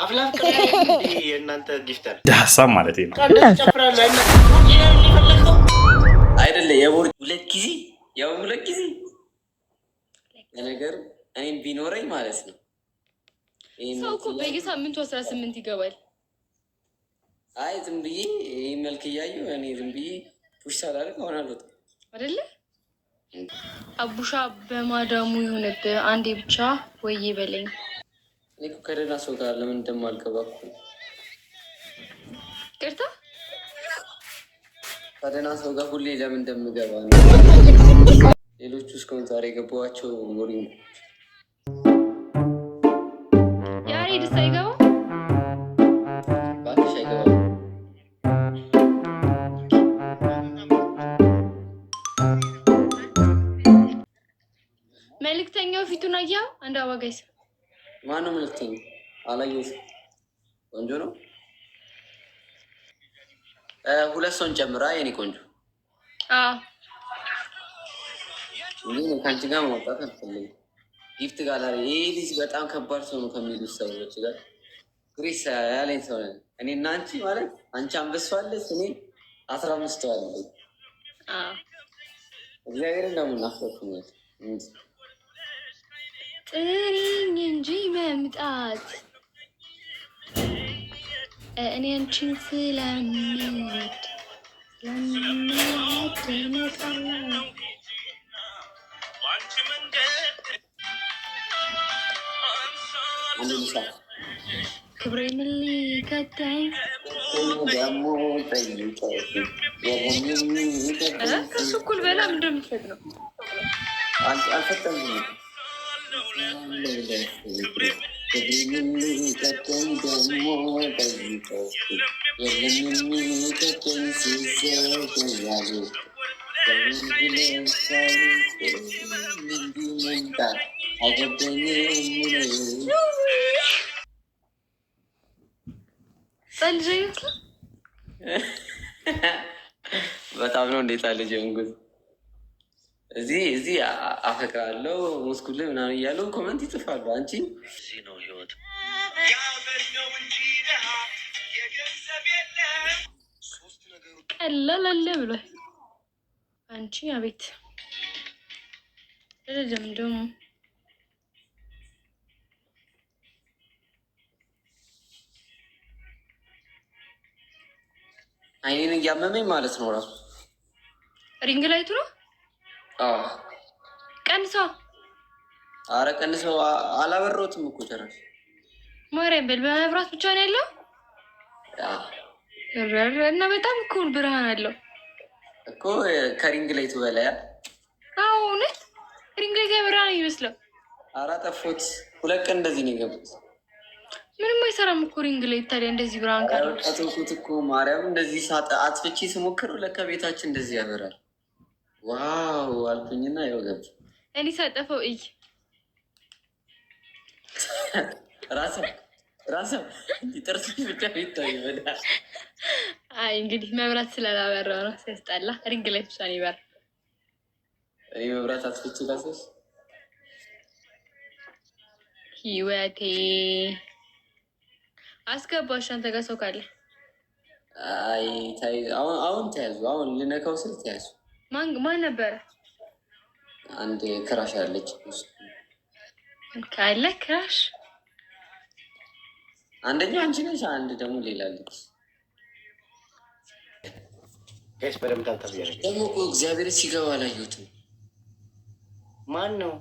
አፍላፍ የእናንተ ጊፍተር ሀሳብ ማለት ነው አይደለ? የቦርድ ሁለት ጊዜ ለነገሩ እኔም ቢኖረኝ ማለት ነው። ሰው እኮ በየሳምንቱ 18 ይገባል። አይ ዝም ብዬ ይህ መልክ እያዩ እኔ ዝም ብዬ ፑሽ ሳላደርግ ሆናለሁ አይደለ? አቡሻ በማዳሙ ይሁንብህ አንዴ ብቻ ወይ በለኝ። እኔ እኮ ከደህና ሰው ጋር ለምን እንደማልገባ እኮ ቅርታ ከደህና ሰው ጋር ሁሌ ለምን እንደምገባ ነው። ሌሎቹ እስካሁን ዛሬ የገባኋቸው ሞሪ ያሬድ ሳይገባ ባክሽ አይገባም። መልክተኛው ፊቱን አያ አንድ አዋጋይስ ማነው መልክተኛ? አላየሁትም። ቆንጆ ነው። ሁለት ሰውን ጨምራ የኔ ቆንጆ። እንዴ ከአንቺ ጋር ማውጣት አልፈልግም። ጊፍት ጋላሪ ይሄ ልጅ በጣም ከባድ ሰው ነው ከሚሉት ሰዎች ጋር ግሬስ ያለኝ ሰው ነን እኔ እና አንቺ ማለት አንቺ አንበሷለች እኔ 15 ዋለ እግዚአብሔርን ደግሞ ናፍቆኛል። ጥሪኝ እንጂ መምጣት እኔ አንቺን ስለምወድ እመጣለሁ። ክብሬ ምን ሊከተኝ ከሱ እኩል በላ እንደምትፈጥ ነው አልፈጠም በጣም ነው እንዴት አለች እንጉዝ እዚህ አፈቅራለሁ ሙስኩል ምናምን እያሉ ኮመንት ይጽፋሉ። አንቺ እዚህ ነው ህይወት ቀለለለ ብሎ አንቺ አቤት ደም አይኔን እያመመኝ ማለት ነው። ራሱ ሪንግ ላይቱ ነው። ቀንሰው አረ ቀንሰው አላበረውትም እኮ ጨራሽ ማርያም በል በመብራት ብቻ ነው ያለው እና በጣም እኮ ብርሃን አለው እኮ ከሪንግ ላይቱ በላይ። አዎ እውነት ሪንግ ላይት ብርሃን ይመስላል። አራ ጠፎት 2 ቀን እንደዚህ ነው የገቡት። ምንም አይሰራም እኮ ሪንግ ላይት ታዲያ እንደዚህ ብርሃን ካለው አጥንኩት እኮ ማርያም እንደዚህ አጥፍቼ ስሞክር ለካ ቤታችን እንደዚህ ያበራል። ዋው አልኩኝና ያው ገብ እኔ ሳጠፈው እይ ራሳ ጥርስ ብቻ ይታይ ወዳ። አይ እንግዲህ መብራት ስላላበራው ነው ሲያስጠላ። ሪንግ ላይት ብቻ ነው ይበር። እኔ መብራት አጥፍቼ ላሰስ ህይወቴ አስገባሽ አንተ ጋር ሰው ካለ። አይ ታይ አሁን ተያዙ። አሁን ልነካው ስል ተያዙ። ማን ነበር? አንድ ክራሽ አለች ካለ ክራሽ አንደኛው አንቺ ነሽ፣ አንድ ደግሞ ሌላ አለች። ጋይስ በደምብ ታብታብ ደግሞ እኮ እግዚአብሔር ሲገባ አላየሁትም። ማን ነው?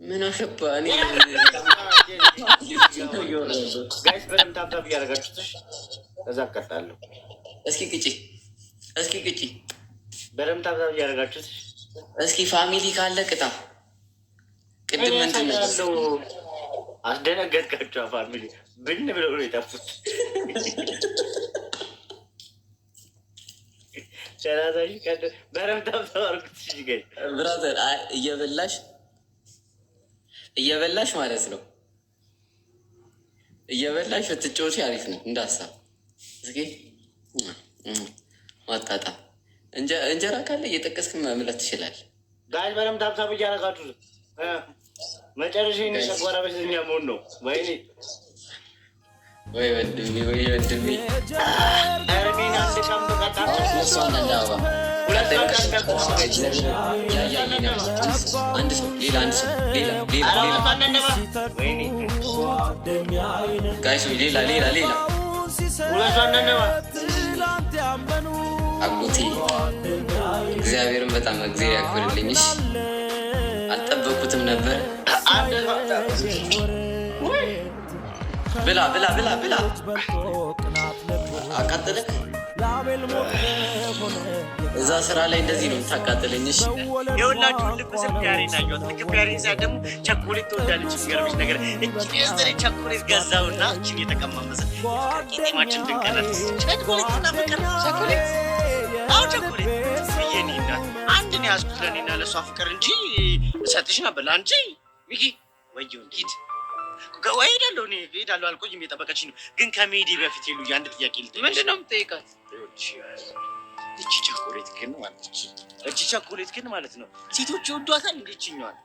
ምን አሸባ እኔ ጋይስ በደምብ ታብታብ እያደረጋችሁትሽ እዛ ቀጣለሁ። እስኪ ቅጪ በደምብ ታብታብ እያደረጋችሁት እስኪ ፋሚሊ ካለ ቅጣ። ቅድም ምንድን ነው አስደነገጥካቸው? ፋሚሊ ብን ብለው ነው የጠፉት። ሸራዛሽ ቀድ በደምብ ታብታብ አድርጉት። ጋይ ብራዘር እየበላሽ ማለት ነው። እየበላሽ ብትጫወቺ አሪፍ ነው እንዳሳብ። እስኪ ማጣጣ እንጀራ ካለ እየጠቀስክ መምለት ትችላለህ። ጋይ በደምብ ታብታብ እያደረጋችሁ መጨረሻ ጨጓራ በሽተኛ መሆን ነው። ወይኔ ወይ ወንድሜ ወይ ወንድሜ አረሚን አንደሻም ተቀጣ እሷን እንዳባ ሁለት አንድ ሰው ሌላ ወይኔ ጋይስ ሌላ አጎቴ እግዚአብሔርን በጣም እግዚአብሔር ያክብርልኝሽ። አልጠበኩትም ነበር። ብላ አቃጥለክ እዛ ስራ ላይ እንደዚህ ነው የምታቃጥለኝሽ። የሁላችሁ ልብ ስልክ ያሬን አየሁት። ልክ ያሬን ሳ ደግሞ ቸኮሌት ትወዳለች። የሚገርምሽ ነገር እጅ ቸኮሌት ገዛውና እችን የተቀማመሰ ቂጤማችን ድንቀረት ቸኮሌትና ፍቅር ቸኮሌት ብዬኔና አንድን ያዝኩት ለኔና ለእሷ ፍቅር እንጂ እሰጥሽ ነበር ለአንቺ ሚኪ ወየው ሂድ ወይ ሄዳለሁ አልቆይም። የጠበቀችኝ ነው። ግን ከሜዲ በፊት ሄሉ አንድ ጥያቄ ልጠይቅሽ። ምንድን ነው የምጠይቃት? እቺ ቸኮሌት ግን ማለት ነው ሴቶች ይወዷታል። እንዴችኛዋል?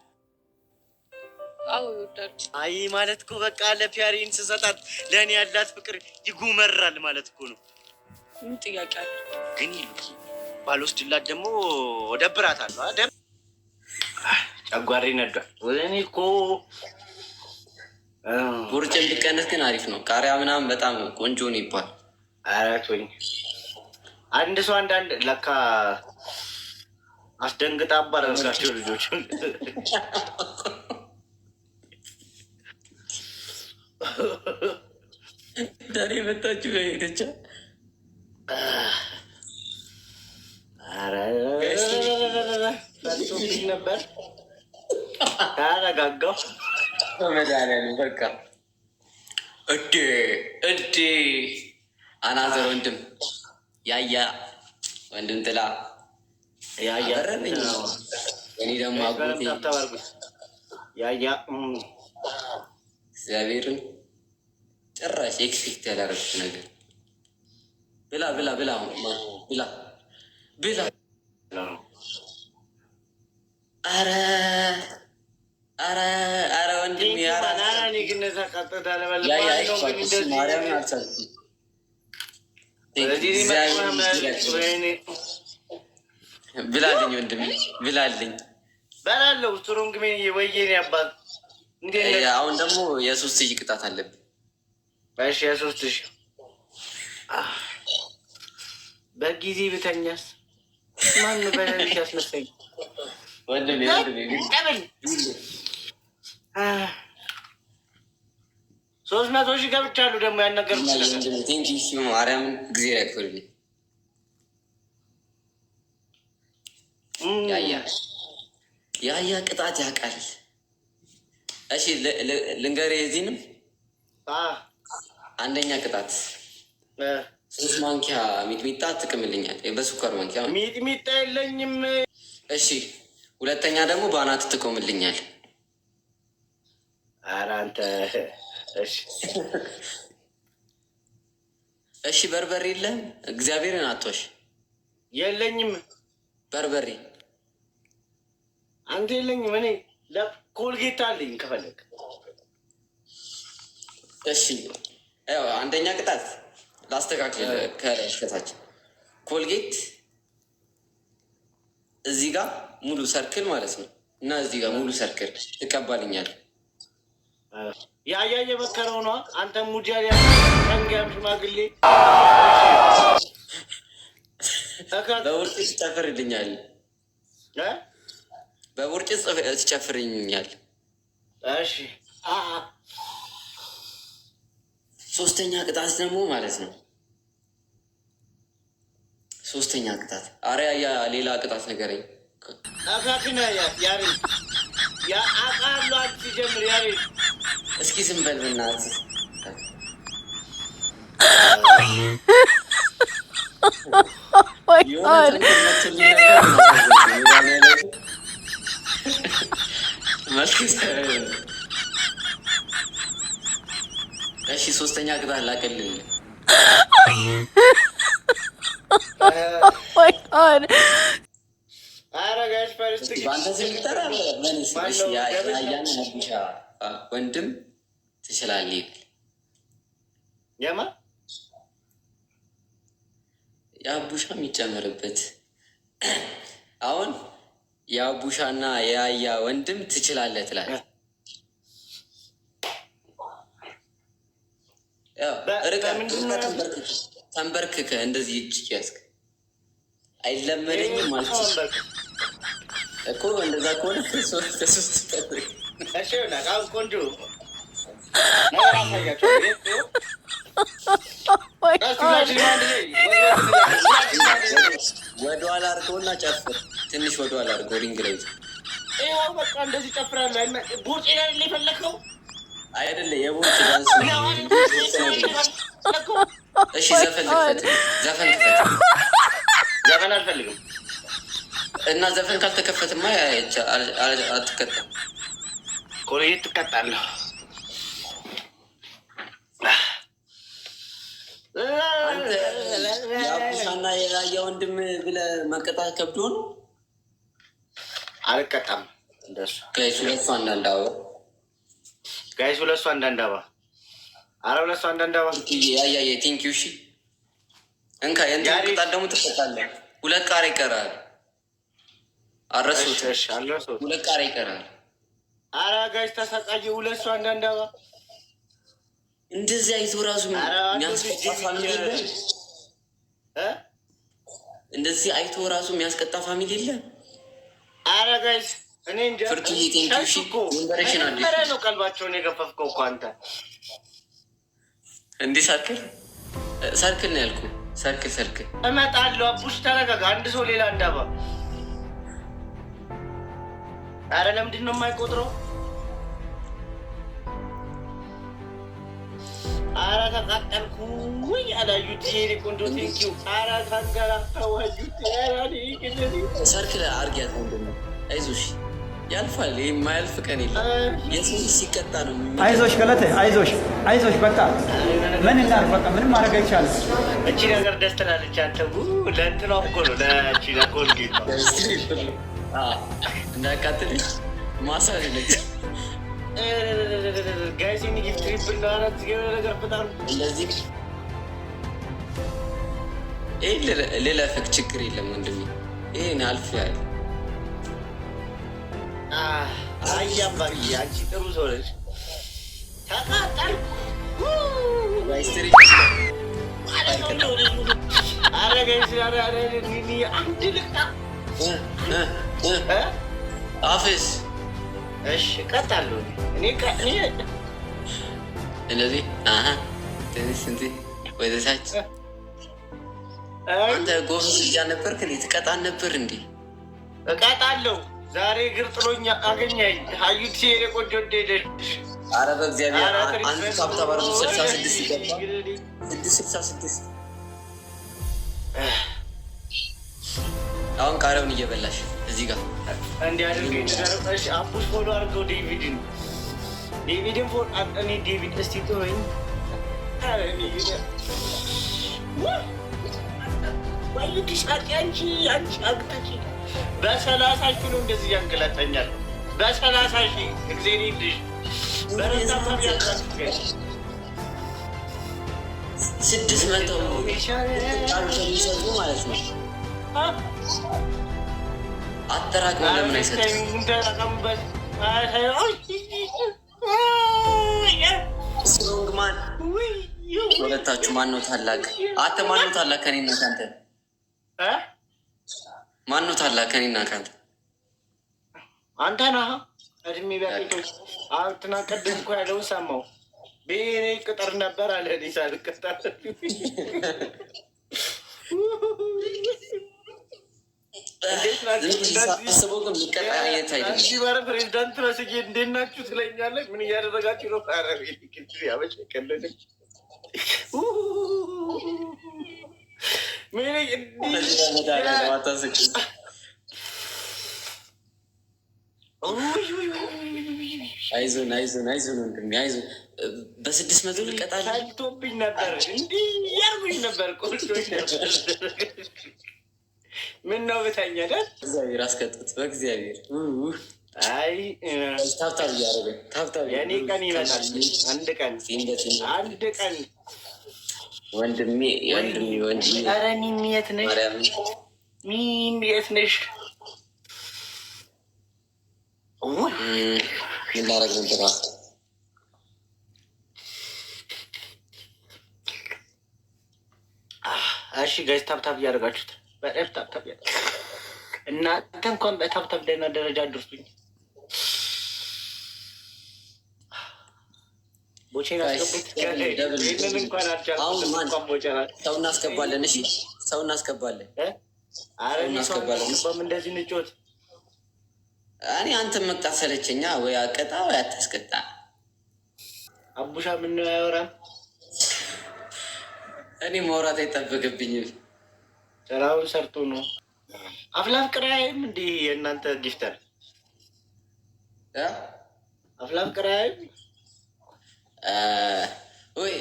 አዎ ይወዳሉ። አይ ማለት እኮ በቃ ለፒያሪን ስሰጣት ለእኔ ያላት ፍቅር ይጉመራል ማለት እኮ ነው። ምን ጥያቄ አለ? ግን ይሉኪ ባልወስድላት ደግሞ ደብራታለሁ። ጨጓሬ ነዷል። ወይኔ እኮ ቦርጭ እንዲቀንስ ግን አሪፍ ነው። ቃሪያ ምናምን በጣም ቆንጆ ነው ይባል። አራት ወይ አንድ ሰው አንዳንድ ለካ አስደንግጣ አባረርካቸው ልጆች ዳሬ መጣችሁ ጋር ሄደቻ ፈቶብኝ ነበር ታረጋጋው መድኃኒዓለም በቃ እዴ አናዘር ወንድም ያያ ወንድም ጥላ ያያረነኝ እኔ ደግሞ አጎቴ ያያ እግዚአብሔርን ጭራሽ ኤክስፔክት ያላረግኩት ነገር ብላ አረ ወንድም ብላልኝ ወንድም ብላልኝ በላለው ስትሮንግ ሜን ወየኔ አባት። አሁን ደግሞ የ3,000 ቅጣት አለብን። እሺ 3,000 በጊዜ ብተኛስ ማን በሌሊት ያስነሳኝ? ወንድሜ 300,000 ገብቻለሁ። ደግሞ ያን ነገር ማርያምን ጊዜ ያክፍልልኝ። ያያ ቅጣት ያውቃል። እሺ ልንገርህ፣ የዚህንም አንደኛ ቅጣት 3 ማንኪያ ሚጥሚጣ ትቅምልኛል። በስኳር ማንኪያ ሚጥሚጣ የለኝም። እሺ ሁለተኛ ደግሞ በአናት ትቆምልኛል። ኧረ አንተ እሺ በርበሬ የለህም? እግዚአብሔርን አትዋሽ። የለኝም በርበሬ አንተ የለኝም። እኔ ኮልጌት አለኝ ከፈለግ። እሺ አንደኛ ቅጣት ላስተካክል። ከታች ኮልጌት እዚህ ጋር ሙሉ ሰርክል ማለት ነው እና እዚህ ጋር ሙሉ ሰርክል ትቀባልኛል። ያያ የመከረው ነው። አንተ ሙጃል ያንጋም ሽማግሌ በውርጭ ትጨፍርልኛል። በውርጭ ትጨፍርኛል። እሺ ሶስተኛ ቅጣት ደግሞ ማለት ነው። ሶስተኛ ቅጣት ያ ሌላ ቅጣት ንገረኝ። አካክና ያሬ አቃሉ አትጀምር ያሬ። እስኪ ዝም በል በእናትህ። እሺ ሶስተኛ ቅጣት ላቀልል። ወንድም ትችላለህ። የማ የአቡሻ የሚጨመርበት አሁን የአቡሻና የአያ ወንድም ትችላለህ ትላለህ። ተንበርክከ እንደዚህ እጅ ያዝክ አይለመደኝም ማለት እኮ። እንደዛ ከሆነ ከሶስት ቆንጆ ወደኋላ አድርገውና ጨፍር። ትንሽ ወደኋላ አድርገው ሪንግ ላይ በቃ እንደዚህ ጨፍራለሁ። ቦርጭ የፈለከው አይደለ? የቦርጭ ዳንስ። እሺ ዘፈን ክፈት። ዘፈን አልፈልግም። እና ዘፈን ካልተከፈትማ አትቀጣም። ኮሬት ትቀጣለህ። አንተ የአቡሻና የራያ ወንድም ብለህ መቀጣት ከብዶ ነው። አልቀጣም። እንደሱ ጋይሱ ለሱ አንዳንዳባ አረ ሁለቱ አንዳንዳባ ያያየ ቲንኪው። እሺ እንካ የእንትን ቅጣት ደግሞ ትቀጣለህ። 2 ቃር ይቀራል። አረሱት። ሁለት ቃሪያ ይቀራል። ኧረ ጋይስ ተሰቃየ። ሁለቱ አንዳንዳባ እንደዚህ አይቶ ራሱ የሚያስቀጣ ፋሚሊ የለ። እንደዚህ አይቶ ራሱ የሚያስቀጣ ፋሚሊ የለ። ኧረ ጋይስ እኔ እንጃ። ፍርቱዬ ቴንኪው። እሺ ወንበረሽን አለ ነው ቀልባቸውን የገፈፍከው እኮ አንተ። እንዲህ ሰርክል ነው ያልኩህ። ሰርክል እመጣለሁ። አቡሽ ተረጋጋ። አንድ ሰው ሌላ አንዳባ። ኧረ ለምንድን ነው የማይቆጥረው? ኧረ ተቃጠልኩ። ውይ አላዩት። ይሄ ቆንጆ ቴንኪው። ኧረ ታንገላታው አዩት። ሰርክል አድርጊያት ወንድም። አይዞሽ ያልፋል። ይህ የማያልፍ ቀን የለም። የሰው ሲቀጣ ነው። አይዞሽ ገለቴ፣ አይዞሽ በቃ ምን እናድርግ? በቃ ምንም ማድረግ አይቻልም። እቺ ነገር ደስ ትላለች። አንተ ለእንትኗ እኮ ነው ለእቺ ለኮልጌት እንዳያቃጥል ማሳጅ ነች። ጋይሲኒ ጊፍት ትሪፕል ለአራት ነገር በጣም እንደዚህ ይህ ሌላ ፍክ ችግር የለም ወንድሜ። ይህን አልፍ ያለ አያባዬ አንቺ ጥሩ ሰው ነች። ተቃጠልኩ። አንድ ልቅጣ አፍስ እሺ እቀጣለሁ። እኔ እንደዚህ ትንሽ ስንት ወደታች አንተ ጎበዝ ልጅ ነበርክ። ትቀጣን ነበር እንዴ? እቀጣለሁ። ዛሬ እግር ጥሎኛ አገኘኝ። ሀዩት ሲሄድ ቆንጆ እንደሄደች። ኧረ በእግዚአብሔር አንድ ካብታ 66 ይገባ 666 አሁን ቃሪያውን እየበላሽ እዚህ ጋር እንዲያደርገኝ ተደረጠሽ። አፑሽ ፎሎ አድርገው ዴቪድን ፎሎ እኔ ዴቪድ እስቲ ተወኝ። አንቺ አግታች በ30 ሺህ ነው እንደዚህ ያንገላጠኛል። በ30 ሺህ እግዜር ይልሽ በረታ ታቢያለሽ 600 የሚሰጡ ማለት ነው። አጠራቅሞ ለምን አይሰጥም? ስትሮንግማን ሁለታችሁ ማን ነው ታላቅ? አንተ ማን ነው ታላቅ? ከኔና ካንተ ማን ነው ታላቅ? ከኔና ካንተ አንተ ነህ። እድሜ ቢያቄቶች አንተና ቀደም እኮ ያለውን ሰማው። ቤኔ ቅጥር ነበር አለ ዲሳ ልከታ ፕሬዚዳንት መስጌ እንዴት ናችሁ ትለኛለህ። ምን እያደረጋችሁ ነው? ያበቀለንም አይዞን ወንድሜ አይዞን። በ600 ልቀጣል ታይቶብኝ ነበር። እንዲህ ያርጉኝ ነበር። ቆልቶኝ ነበር። ምን ነው ብተኛ ደስ እግዚአብሔር አስቀጥት። በእግዚአብሔር አይ ታብታብ እያደረገ ታብታብ የኔ ቀን ይመጣል። አንድ ቀን ወንድሜ ኧረ ሚሚ የት ነሽ? ሚሚ የት ነሽ? ምን ላደርግ ነበር? እሺ ጋይስ ታብታብ እያደረጋችሁት በጣም ታብታብ እናንተ እንኳን በታብታብ ደህና ደረጃ አድርሱኝ። ቦቼን አስገቡት። ይህንን እንኳን አልቻልኩም። ሰው እናስገባለን። እሺ ሰው እናስገባለን። እናስገባለን። እንደዚህ ንጮት እኔ አንተ መቅጣ ሰለቸኛ። ወይ አቀጣ ወይ አታስቀጣ። አቡሻ ምን ነው አያወራም? እኔ ማውራት አይጠበቅብኝም። ስራውን ሰርቶ ነው። አፍላፍ ቅራይም እንዲህ የእናንተ ጊፍተር አፍላፍ ቅራይም ወይ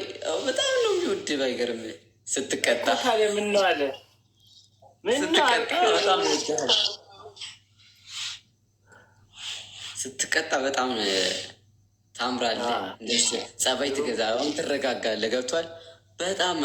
በጣም ነው የሚወድ። ባይገርም ስትቀጣ ታዲያ ምን ነው አለ? ስትቀጣ በጣም ታምራለህ። ጸባይ ትገዛ፣ አሁን ትረጋጋለህ። ገብቷል? በጣም